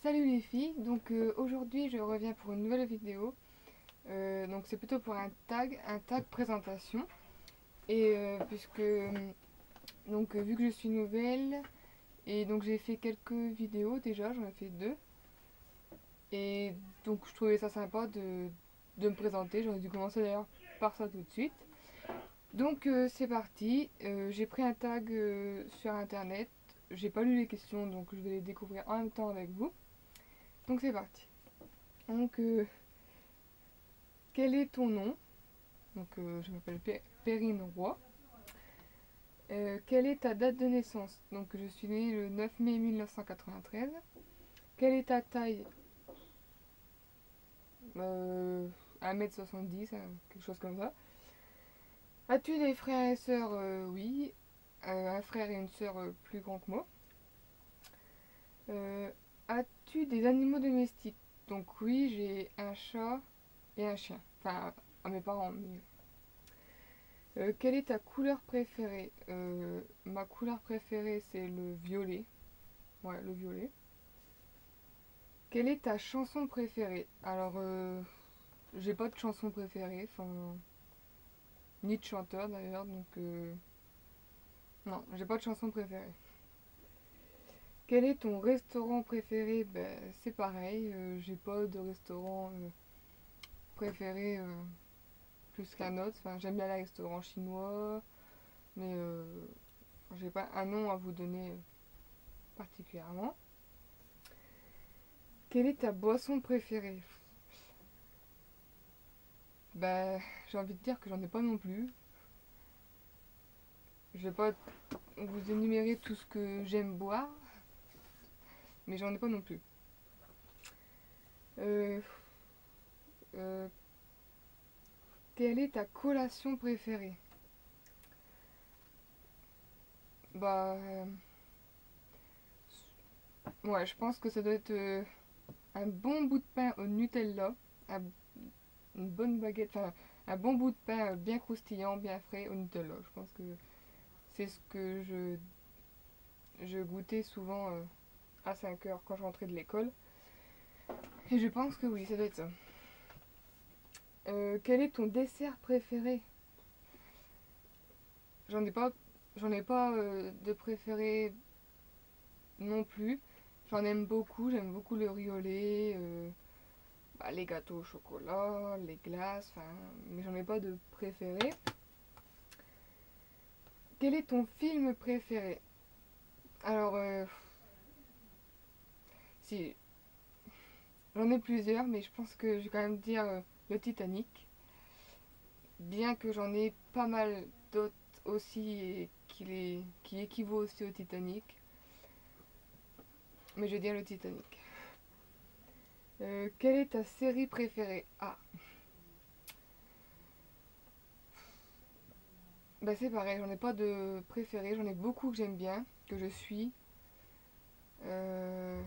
Salut les filles, donc aujourd'hui je reviens pour une nouvelle vidéo. Donc c'est plutôt pour un tag présentation. Et puisque vu que je suis nouvelle et donc j'ai fait quelques vidéos déjà, j'en ai fait deux. Et donc je trouvais ça sympa de me présenter, j'aurais dû commencer d'ailleurs par ça tout de suite. Donc c'est parti. J'ai pris un tag sur internet, j'ai pas lu les questions donc je vais les découvrir en même temps avec vous. Donc c'est parti. Donc quel est ton nom? Donc je m'appelle Perrine Roy. Quelle est ta date de naissance? Donc je suis née le 9 mai 1993. Quelle est ta taille? euh, 1 m 70, hein, quelque chose comme ça. As-tu des frères et sœurs? Oui. Un frère et une sœur plus grands que moi. Euh, As-tu des animaux domestiques? Donc oui, j'ai un chat et un chien. Enfin, à mes parents, mais quelle est ta couleur préférée? Ma couleur préférée, c'est le violet. Ouais, le violet. Quelle est ta chanson préférée? Alors, j'ai pas de chanson préférée, enfin, ni de chanteur d'ailleurs, donc non, j'ai pas de chanson préférée. Quel est ton restaurant préféré? Ben, c'est pareil, j'ai pas de restaurant préféré plus qu'un autre. Enfin, j'aime bien les restaurants chinois, mais j'ai pas un nom à vous donner particulièrement. Quelle est ta boisson préférée? Bah, j'ai envie de dire que j'en ai pas non plus. Je vais pas vous énumérer tout ce que j'aime boire, mais j'en ai pas non plus. Euh, euh, Quelle est ta collation préférée? Bah, ouais, je pense que ça doit être un bon bout de pain au Nutella, un- une bonne baguette, enfin, un bon bout de pain bien croustillant, bien frais au Nutella. Je pense que c'est ce que je goûtais souvent à 5 heures quand je rentrais de l'école. Et je pense que oui, ça doit être ça. Quel est ton dessert préféré? J'en ai pas, j'en ai pas de préféré non plus. J'en aime beaucoup, j'aime beaucoup le riolet, les gâteaux au chocolat, les glaces, enfin, mais j'en ai pas de préféré. Quel est ton film préféré? Alors, si, j'en ai plusieurs, mais je pense que je vais quand même dire le Titanic. Bien que j'en ai pas mal d'autres aussi et qui équivaut aussi au Titanic. Mais je vais dire le Titanic. Quelle est ta série préférée? Ah, bah c'est pareil, j'en ai pas de préféré, j'en ai beaucoup que j'aime bien, que je suis. Euh,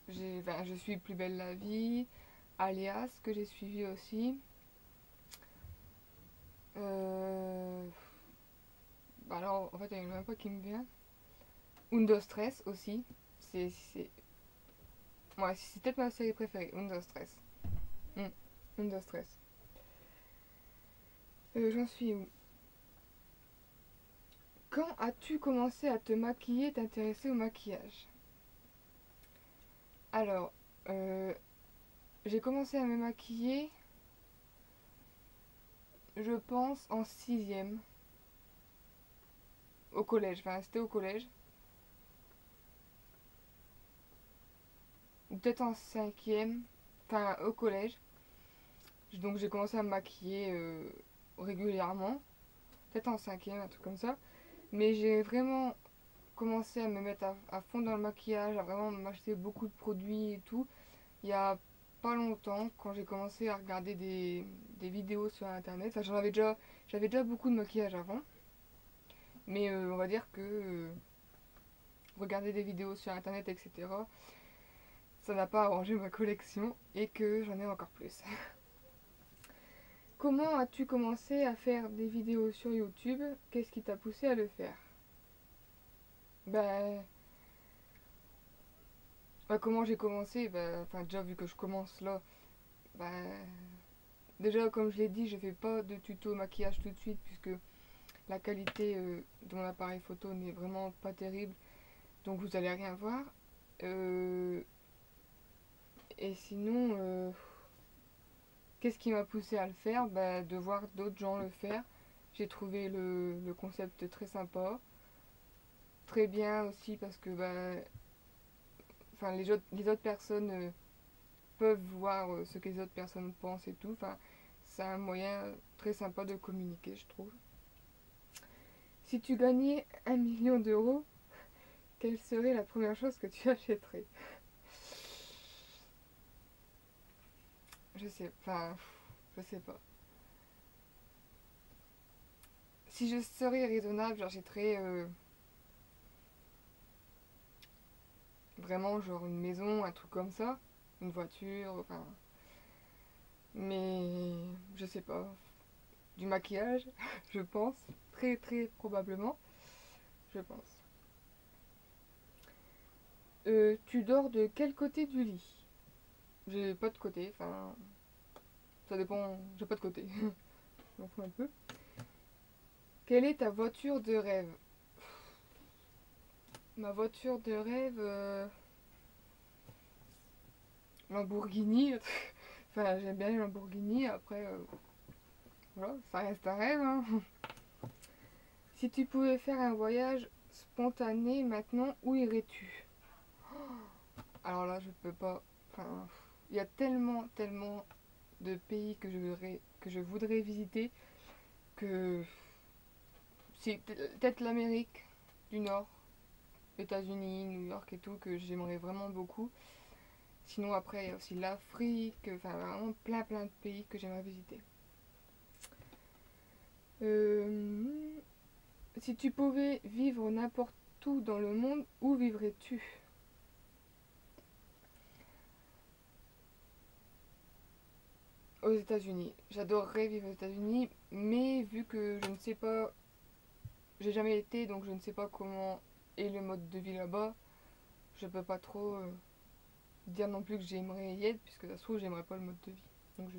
je suis Plus belle la vie, Alias que j'ai suivi aussi. Euh, alors en fait il y en a même pas qui me vient. Undo Stress aussi. C'est ouais, c'est peut-être ma série préférée, Undo Stress. Hmm, Undo Stress. J'en suis où? Quand as-tu commencé à te maquiller, t'intéresser au maquillage? Alors, euh, j'ai commencé à me maquiller, je pense, en sixième, au collège. Enfin, c'était au collège. Ou peut-être en cinquième, enfin au collège. Donc j'ai commencé à me maquiller régulièrement. Peut-être en cinquième, un truc comme ça. Mais j'ai vraiment commencé à me mettre à fond dans le maquillage, à vraiment m'acheter beaucoup de produits et tout. Il y a pas longtemps, quand j'ai commencé à regarder des vidéos sur internet. Enfin, j'avais déjà beaucoup de maquillage avant. Mais on va dire que regarder des vidéos sur internet, etc., ça n'a pas arrangé ma collection et que j'en ai encore plus. Comment as-tu commencé à faire des vidéos sur YouTube? Qu'est-ce qui t'a poussé à le faire? Ben, Bah, comment j'ai commencé? Bah, enfin, déjà, vu que je commence là, bah, déjà, comme je l'ai dit, je fais pas de tuto maquillage tout de suite, puisque la qualité de mon appareil photo n'est vraiment pas terrible, donc vous allez rien voir. Euh, et sinon, qu'est-ce qui m'a poussé à le faire? Bah, de voir d'autres gens le faire. J'ai trouvé le concept très sympa, très bien aussi parce que bah, enfin, les autres personnes peuvent voir ce que les autres personnes pensent et tout. Enfin, c'est un moyen très sympa de communiquer, je trouve. Si tu gagnais 1 million d'euros, quelle serait la première chose que tu achèterais? Je sais, enfin, je sais pas. Si je serais raisonnable, j'achèterais vraiment genre une maison, un truc comme ça, une voiture, enfin. Mais je sais pas. Du maquillage, je pense. Très très probablement, je pense. Tu dors de quel côté du lit? J'ai pas de côté, enfin. Ça dépend, j'ai pas de côté. Je m'en fous un peu. Quelle est ta voiture de rêve? Ma voiture de rêve, Lamborghini. Enfin, j'aime bien les Lamborghini. Après, voilà, ça reste un rêve, hein. Si tu pouvais faire un voyage spontané maintenant, où irais-tu? Alors là, je peux pas. Enfin, il y a tellement, tellement de pays que je voudrais visiter que c'est peut-être l'Amérique du Nord, États-Unis, New York et tout, que j'aimerais vraiment beaucoup. Sinon, après, il y a aussi l'Afrique, enfin, vraiment plein, plein de pays que j'aimerais visiter. Euh, Si tu pouvais vivre n'importe où dans le monde, où vivrais-tu? Aux États-Unis. J'adorerais vivre aux États-Unis, mais vu que je ne sais pas, j'ai jamais été, donc je ne sais pas comment est le mode de vie là-bas, je peux pas trop dire non plus que j'aimerais y être, puisque ça se trouve, j'aimerais pas le mode de vie. Donc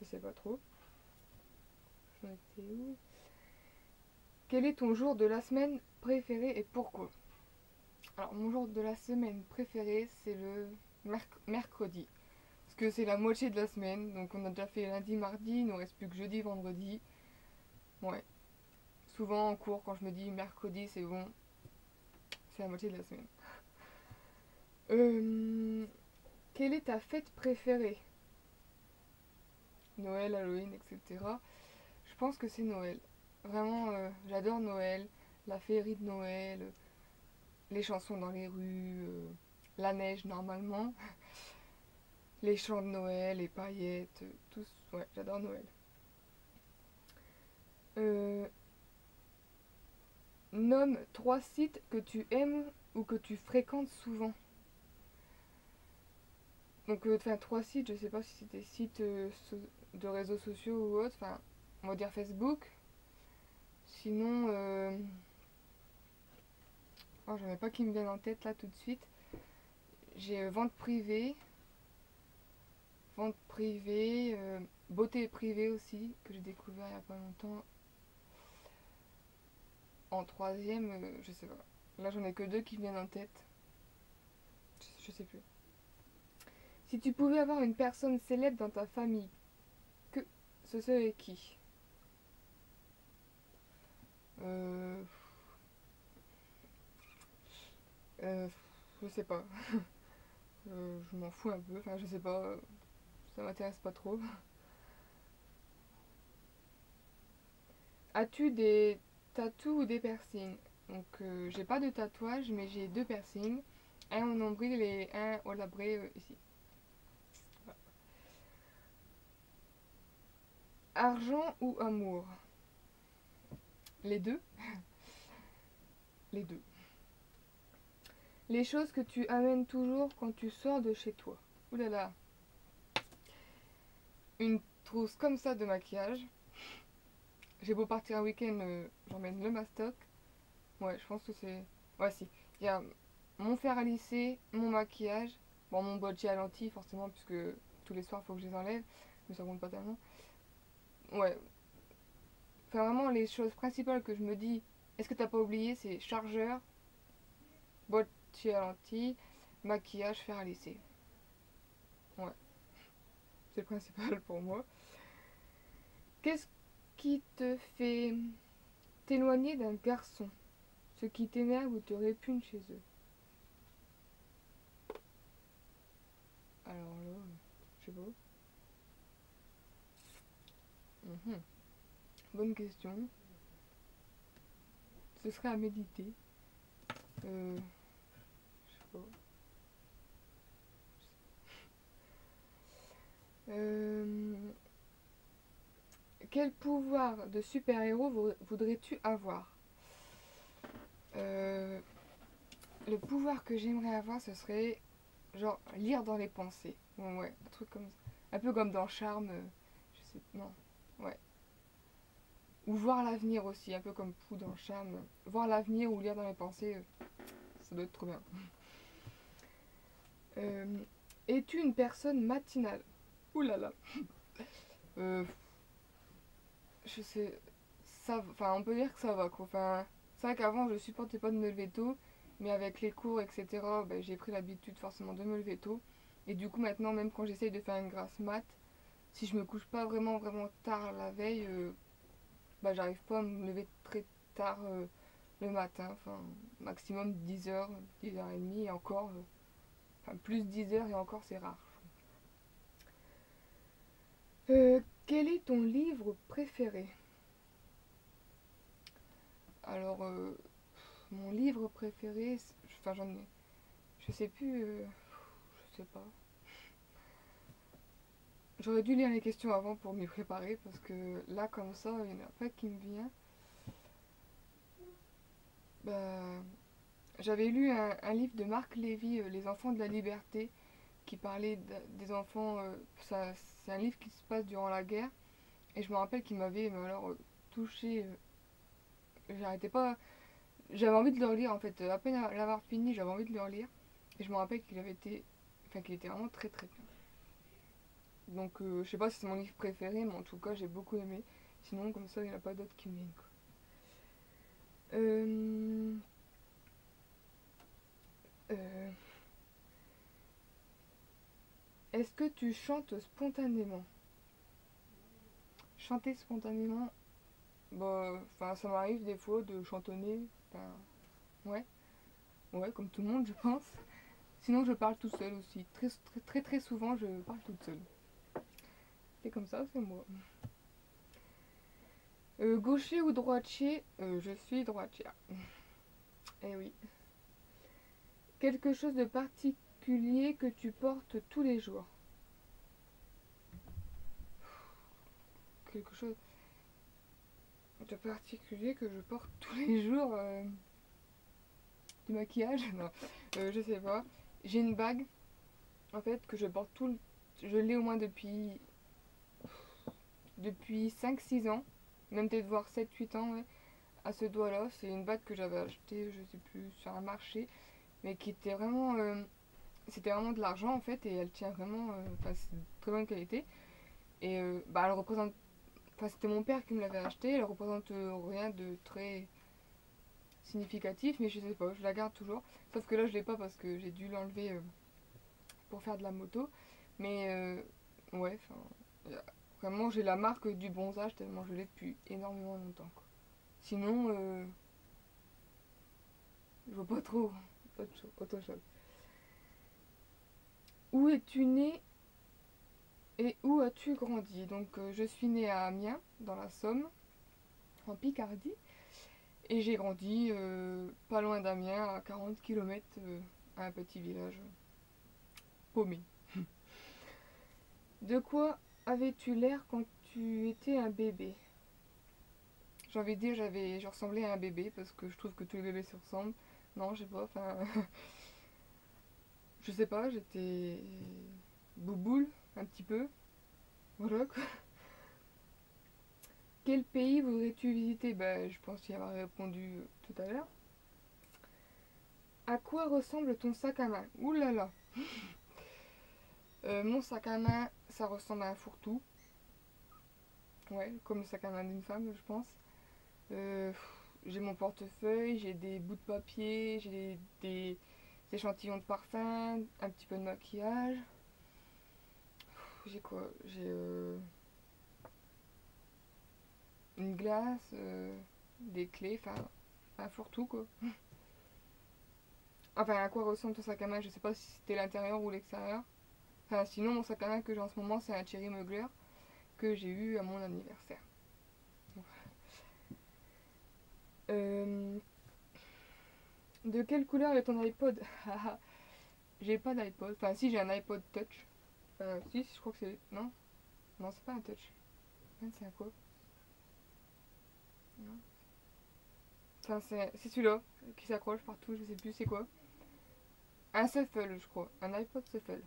je sais pas trop. J'en étais où? Quel est ton jour de la semaine préféré et pourquoi? Alors, mon jour de la semaine préféré, c'est le mercredi. Parce que c'est la moitié de la semaine, donc on a déjà fait lundi, mardi, il nous reste plus que jeudi, vendredi. Ouais. Souvent en cours, quand je me dis mercredi, c'est bon, c'est la moitié de la semaine. Euh, Quelle est ta fête préférée? Noël, Halloween, etc. Je pense que c'est Noël. Vraiment, j'adore Noël, la féerie de Noël, les chansons dans les rues, la neige normalement, les chants de Noël, les paillettes, tous. Ouais, j'adore Noël. Euh, Nomme 3 sites que tu aimes ou que tu fréquentes souvent. Donc, enfin, 3 sites, je sais pas si c'est des sites de réseaux sociaux ou autres. Enfin, on va dire Facebook. Sinon, oh, j'en ai pas qui me viennent en tête là tout de suite. J'ai vente privée, beauté privée aussi, que j'ai découvert il y a pas longtemps. En troisième, je sais pas. Là, j'en ai que deux qui me viennent en tête. Je sais plus. Si tu pouvais avoir une personne célèbre dans ta famille, que ce serait qui? euh, euh, je sais pas. Je m'en fous un peu. Enfin, je sais pas. Ça m'intéresse pas trop. As-tu des tatous ou des piercings? Donc, j'ai pas de tatouage, mais j'ai 2 piercings. Un au nombril et un au labret ici. Voilà. Argent ou amour? Les deux? Les deux. Les choses que tu amènes toujours quand tu sors de chez toi. Ouh là là. Une trousse comme ça de maquillage. J'ai beau partir un week-end, j'emmène le mastoc. Ouais, je pense que c'est. Ouais, si. Il y a mon fer à lisser, mon maquillage Bon, mon body à lentilles, forcément, puisque tous les soirs, il faut que je les enlève, mais ça compte pas tellement. Ouais, enfin vraiment, les choses principales que je me dis, est-ce que t'as pas oublié, c'est chargeur, body à lentilles, maquillage, fer à lisser. Ouais, c'est le principal pour moi. Qu'est-ce qui te fait t'éloigner d'un garçon? Ce qui t'énerve ou te répugne chez eux? Alors là, je sais pas. Mhm. Bonne question. Ce serait à méditer. Je sais pas. Euh, quel pouvoir de super-héros voudrais-tu avoir? Euh, le pouvoir que j'aimerais avoir, ce serait genre lire dans les pensées. Bon, ouais, un truc comme ça. Un peu comme dans Charme. Je sais. Non. Ouais. Ou voir l'avenir aussi, un peu comme Pou dans Charme. Voir l'avenir ou lire dans les pensées, ça doit être trop bien. Euh, es-tu une personne matinale? Ouh là là. Euh, je sais. Ça, enfin, on peut dire que ça va quoi. Enfin, c'est vrai qu'avant je supportais pas de me lever tôt, mais avec les cours, etc., ben, j'ai pris l'habitude forcément de me lever tôt. Et du coup, maintenant, même quand j'essaye de faire une grasse mat, si je me couche pas vraiment, vraiment tard la veille, bah, j'arrive pas à me lever très tard le matin. Enfin, maximum 10h, 10h30, et encore, enfin, plus 10h et encore, c'est rare. Quel est ton livre préféré? Alors, mon livre préféré, enfin j'en ai, je sais plus, je sais pas. J'aurais dû lire les questions avant pour m'y préparer parce que là comme ça, il n'y en a pas qui me vient. Bah, j'avais lu un livre de Marc Lévy, Les enfants de la liberté, qui parlait des enfants. C'est un livre qui se passe durant la guerre et je me rappelle qu'il m'avait mais alors touché. J'arrêtais pas. J'avais envie de le relire en fait. À peine l'avoir fini, j'avais envie de le relire et je me rappelle qu'il avait été, enfin qu'il était vraiment très très bien. Donc je sais pas si c'est mon livre préféré, mais en tout cas j'ai beaucoup aimé. Sinon comme ça il n'y en a pas d'autres qui me viennent quoi. Euh, euh, Est-ce que tu chantes spontanément? Chanter spontanément, bah, enfin ça m'arrive des fois de chantonner. Enfin, ouais, ouais comme tout le monde je pense. Sinon je parle tout seul aussi. Très très très, très souvent je parle toute seule. C'est comme ça, c'est moi. Gaucher ou droitier? Je suis droitière. Eh oui. Quelque chose de particulier que tu portes tous les jours. Quelque chose de particulier que je porte tous les jours. Du maquillage? Non, je sais pas. J'ai une bague, en fait, que je porte tout le... Je l'ai au moins depuis 5 6 ans. Même peut-être voir 7 8 ans, ouais. À ce doigt-là, c'est une bague que j'avais achetée, je sais plus, sur un marché. Mais qui était vraiment... c'était vraiment de l'argent, en fait. Et elle tient vraiment... Enfin, c'est de très bonne qualité. Et bah, elle représente... Enfin, c'était mon père qui me l'avait acheté. Elle représente rien de très significatif, mais je sais pas, je la garde toujours. Sauf que là, je l'ai pas parce que j'ai dû l'enlever pour faire de la moto. Mais ouais, enfin, vraiment, j'ai la marque du bronzage tellement je l'ai depuis énormément longtemps, quoi. Sinon, je vois pas trop autre chose. Où es-tu né et où as-tu grandi? Donc, je suis née à Amiens, dans la Somme, en Picardie. Et j'ai grandi pas loin d'Amiens, à 40 km, à un petit village paumé. De quoi avais-tu l'air quand tu étais un bébé? J'ai envie de dire je ressemblais à un bébé parce que je trouve que tous les bébés se ressemblent. Non, je sais pas, enfin je sais pas, j'étais bouboule un petit peu. Voilà quoi. Quel pays voudrais-tu visiter? Bah je pense y avoir répondu tout à l'heure. À quoi ressemble ton sac à main? Ouh là là. Mon sac à main, ça ressemble à un fourre-tout. Ouais, comme le sac à main d'une femme, je pense. J'ai mon portefeuille, j'ai des bouts de papier, j'ai des échantillons de parfum, un petit peu de maquillage. J'ai quoi? J'ai une glace, des clés, enfin un fourre-tout quoi. Enfin, à quoi ressemble ton sac à main? Je sais pas si c'était l'intérieur ou l'extérieur. Enfin, sinon, mon sac à main que j'ai en ce moment, c'est un Cherry Mugler que j'ai eu à mon anniversaire. Euh, de quelle couleur est ton iPod? J'ai pas d'iPod. Enfin, si, j'ai un iPod Touch. Si, je crois que c'est. Non? Non, c'est pas un Touch. C'est un quoi? Non. Enfin, c'est celui-là qui s'accroche partout, je sais plus c'est quoi. Un Shuffle, je crois. Un iPod Shuffle.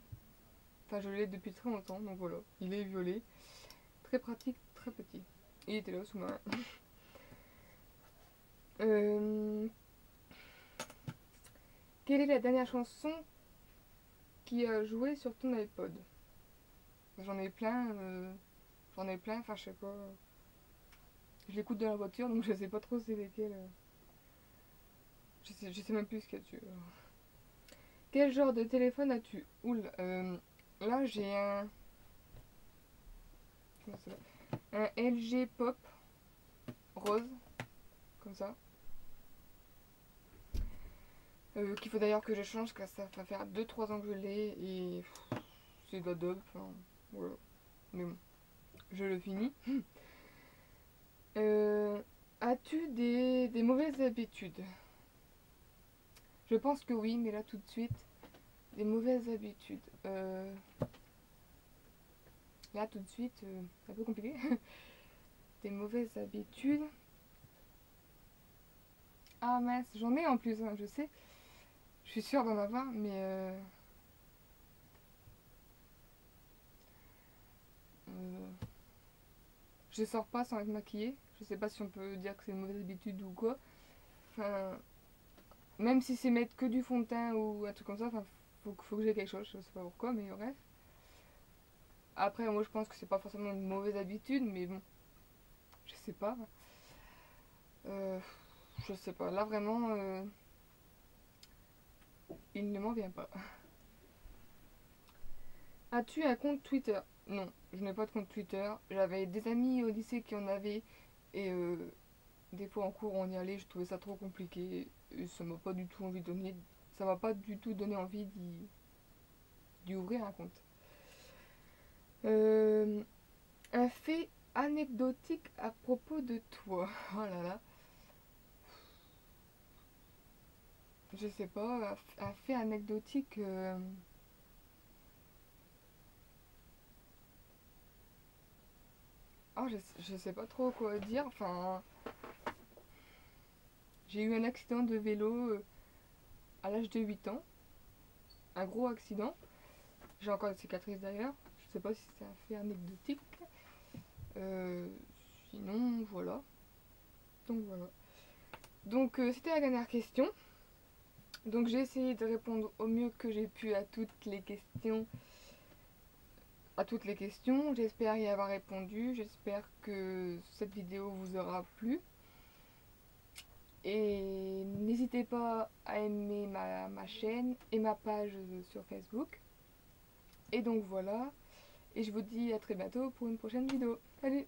Enfin, je l'ai depuis très longtemps, donc voilà. Il est violet. Très pratique, très petit. Il était là sous ma main. Euh, Quelle est la dernière chanson qui a joué sur ton iPod? J'en ai plein. J'en ai plein, enfin, je sais pas. Je l'écoute dans la voiture, donc je sais pas trop c'est lesquelles. Je sais même plus ce qu'il y a dessus. Quel genre de téléphone as-tu? Oula, là j'ai un. Comment ça s'appelle? Un LG Pop rose, comme ça. Qu'il faut d'ailleurs que je change, car ça va faire 2-3 ans que je l'ai et c'est de la daube. Enfin, voilà. Mais bon, je le finis. Euh, As-tu des mauvaises habitudes? Je pense que oui, mais là tout de suite, des mauvaises habitudes. Là tout de suite, c'est un peu compliqué. Des mauvaises habitudes. Ah mince, j'en ai en plus, hein, je sais. Je suis sûre d'en avoir, mais euh, je sors pas sans être maquillée. Je sais pas si on peut dire que c'est une mauvaise habitude ou quoi. Enfin, même si c'est mettre que du fond de teint ou un truc comme ça, enfin, faut que j'ai quelque chose, je sais pas pourquoi, mais bref. Après, moi je pense que c'est pas forcément une mauvaise habitude, mais bon, je sais pas. Euh, je sais pas, là vraiment, il ne m'en vient pas. As-tu un compte Twitter? Non, je n'ai pas de compte Twitter. J'avais des amis au lycée qui en avaient, et des fois en cours on y allait, je trouvais ça trop compliqué, et ça m'a pas du tout envie de donner. Ça m'a pas du tout donné envie d'y ouvrir un compte. Euh, un fait anecdotique à propos de toi. Oh là là. Je sais pas, un fait anecdotique. Oh, je sais pas trop quoi dire. Enfin, j'ai eu un accident de vélo à l'âge de 8 ans. Un gros accident. J'ai encore une cicatrice d'ailleurs. Je sais pas si c'est un fait anecdotique. Euh, Sinon, voilà. Donc voilà. Donc c'était la dernière question. Donc j'ai essayé de répondre au mieux que j'ai pu à toutes les questions. À toutes les questions. J'espère y avoir répondu. J'espère que cette vidéo vous aura plu. Et n'hésitez pas à aimer ma chaîne et ma page sur Facebook. Et donc voilà. Et je vous dis à très bientôt pour une prochaine vidéo. Salut!